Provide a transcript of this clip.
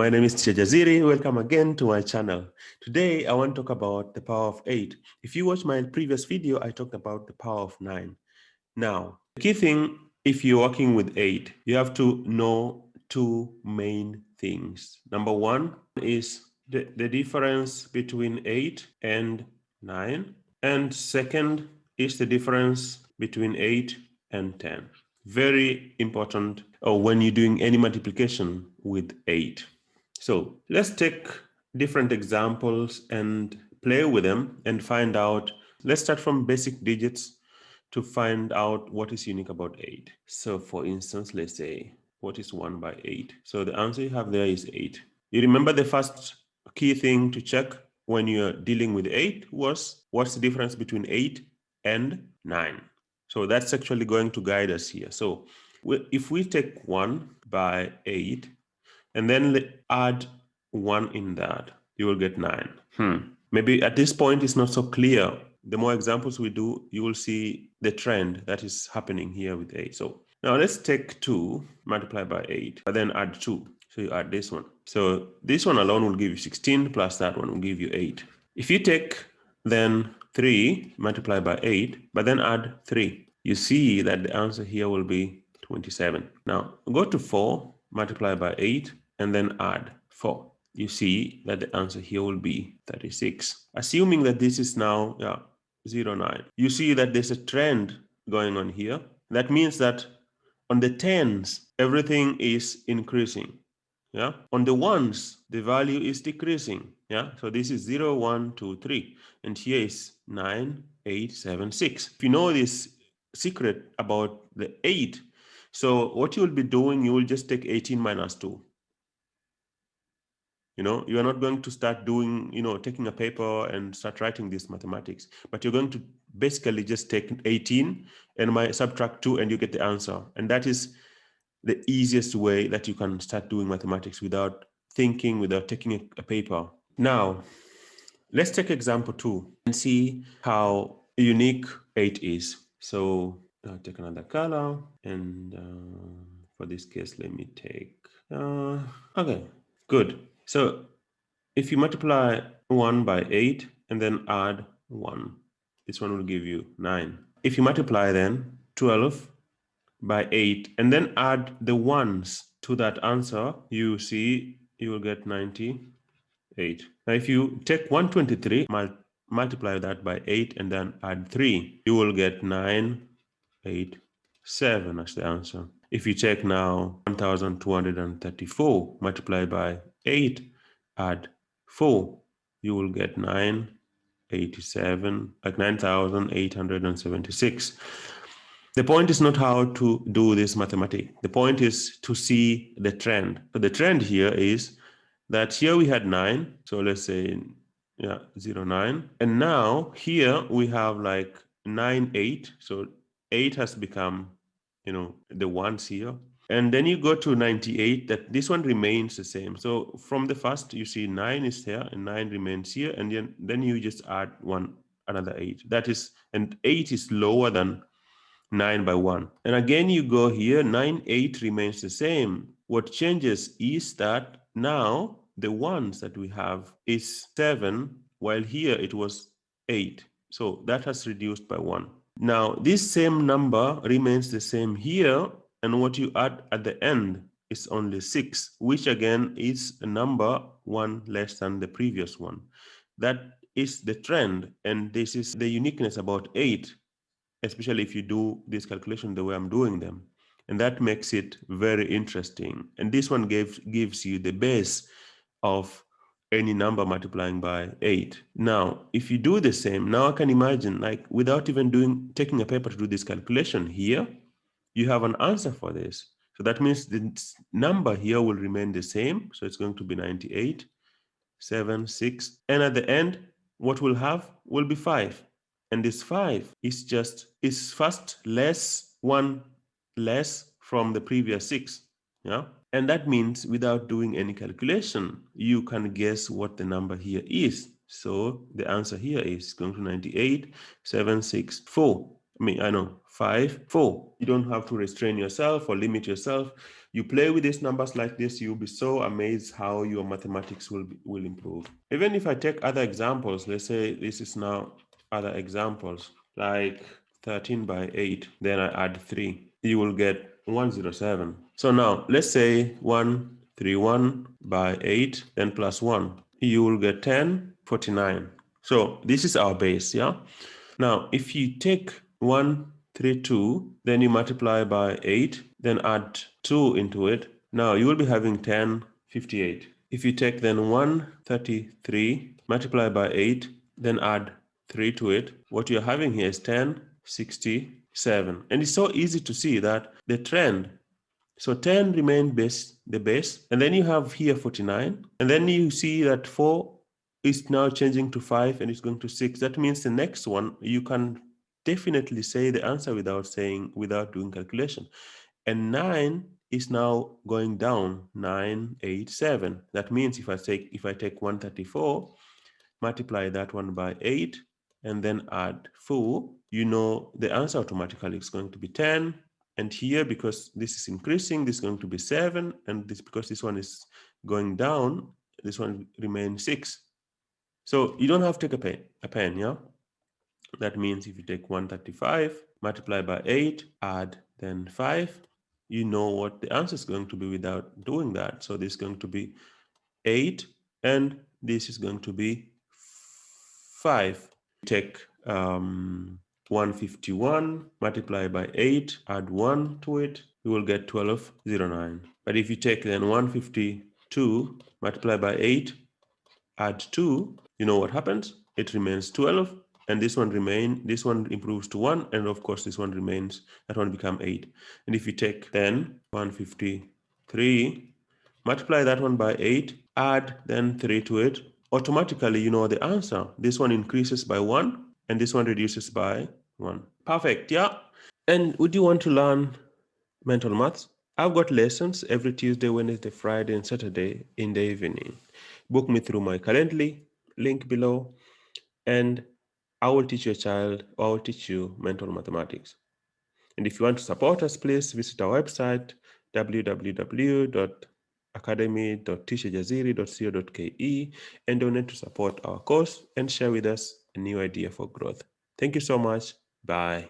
my name is Teacher Jaziri. Welcome again to my channel. Today, I want to talk about the power of 8. If you watch my previous video, I talked about the power of 9. Now, the key thing, if you're working with 8, you have to know two main things. Number one is the difference between 8 and 9. And second is the difference between 8 and 10. Very important when you're doing any multiplication with 8. So let's take different examples and play with them and find out. Let's start from basic digits to find out what is unique about 8. So for instance, let's say, what is 1 by 8? So the answer you have there is 8. You remember the first key thing to check when you're dealing with 8 was what's the difference between 8 and 9? So that's actually going to guide us here. So if we take 1 by 8 and then add 1 in that, you will get 9. Maybe at this point it's not so clear. The more examples we do, you will see the trend that is happening here with 8. So now let's take 2 multiplied by 8, but then add 2. So you add this one. So this one alone will give you 16, plus that one will give you 8. If you take then 3 multiplied by 8, but then add 3, you see that the answer here will be 27. Now go to 4 multiplied by 8 and then add 4. You see that the answer here will be 36. Assuming that this is now 0, 9. You see that there's a trend going on here. That means that on the tens, everything is increasing. Yeah. On the ones, the value is decreasing. Yeah. So this is 0, 1, 2, 3. And here is 9, 8, 7, 6. If you know this secret about the 8, so what you will be doing, you will just take 18 minus 2. You are not going to start doing, taking a paper and start writing this mathematics, but you're going to basically just take 18 and subtract 2 and you get the answer. And that is the easiest way that you can start doing mathematics without thinking, without taking a paper. Now, let's take example 2 and see how unique 8 is. So I'll take another color, and for this case, let me take, okay, good. So if you multiply 1 by 8 and then add 1, this one will give you 9. If you multiply then 12 by 8 and then add the ones to that answer, you see you will get 98. Now if you take 123, multiply that by 8 and then add 3, you will get 987 as the answer. If you check now 1234 multiplied by 8, add 4, you will get 987, like 9,876. The point is not how to do this mathematics. The point is to see the trend. So the trend here is that here we had 9. So let's say 0, 9. And now here we have like 9, 8. So 8 has become, the ones here. And then you go to 98, that this one remains the same. So from the first, you see 9 is here and 9 remains here. And then you just add another 8. That is, and 8 is lower than 9 by 1. And again, you go here, 9, 8 remains the same. What changes is that now the ones that we have is 7, while here it was 8. So that has reduced by 1. Now, this same number remains the same here, and what you add at the end is only 6, which again is a number 1 less than the previous one. That is the trend, and this is the uniqueness about 8. Especially if you do this calculation the way I'm doing them. And that makes it very interesting. And this one gives you the base of any number multiplying by 8. Now, if you do the same, now I can imagine, like without even taking a paper to do this calculation here, you have an answer for this. So that means the number here will remain the same. So it's going to be 98, 7, 6. And at the end, what we'll have will be 5. And this 5 is first one less from the previous 6. Yeah. And that means without doing any calculation, you can guess what the number here is. So the answer here is going to 98, 7, 6, 4. I know 5, 4. You don't have to restrain yourself or limit yourself. You play with these numbers like this, you'll be so amazed how your mathematics will improve. Even if I take other examples, let's say this is now other examples like 13 by 8, then I add 3, you will get 107. So now let's say 131 by 8, then plus 1, you will get 1049. So this is our base, yeah? Now, if you take 132, then you multiply by 8, then add 2 into it. Now, you will be having 1058. If you take then 133, multiply by 8, then add 3 to it, what you're having here is 1067. And it's so easy to see that the trend, so 10 remain the base, and then you have here 49, and then you see that 4 is now changing to 5 and it's going to 6. That means the next one, you can definitely say the answer without doing calculation. And 9 is now going down, 987. That means if I take 134, multiply that one by 8, and then add 4, you know the answer automatically is going to be 10. And here, because this is increasing, this is going to be 7. And this, because this one is going down, this one remains 6. So you don't have to take a pen, yeah? That means if you take 135, multiply by 8, add then 5, you know what the answer is going to be without doing that. So this is going to be 8, and this is going to be 5. Take 151, multiply by 8, add 1 to it, you will get 1209. But if you take then 152, multiply by 8, add 2, you know what happens? It remains 12, and this one improves to 1, and of course this one remains, that one become 8. And if you take then 153, multiply that one by 8, add then 3 to it, automatically you know the answer. This one increases by 1, and this one reduces by 1. Perfect, yeah? And would you want to learn mental maths? I've got lessons every Tuesday, Wednesday, Friday, and Saturday in the evening. Book me through my Calendly link below, and I will teach your child, or I will teach you mental mathematics. And if you want to support us, please visit our website, www.academy.teacherjaziri.co.ke, and donate to support our course and share with us a new idea for growth. Thank you so much. Bye.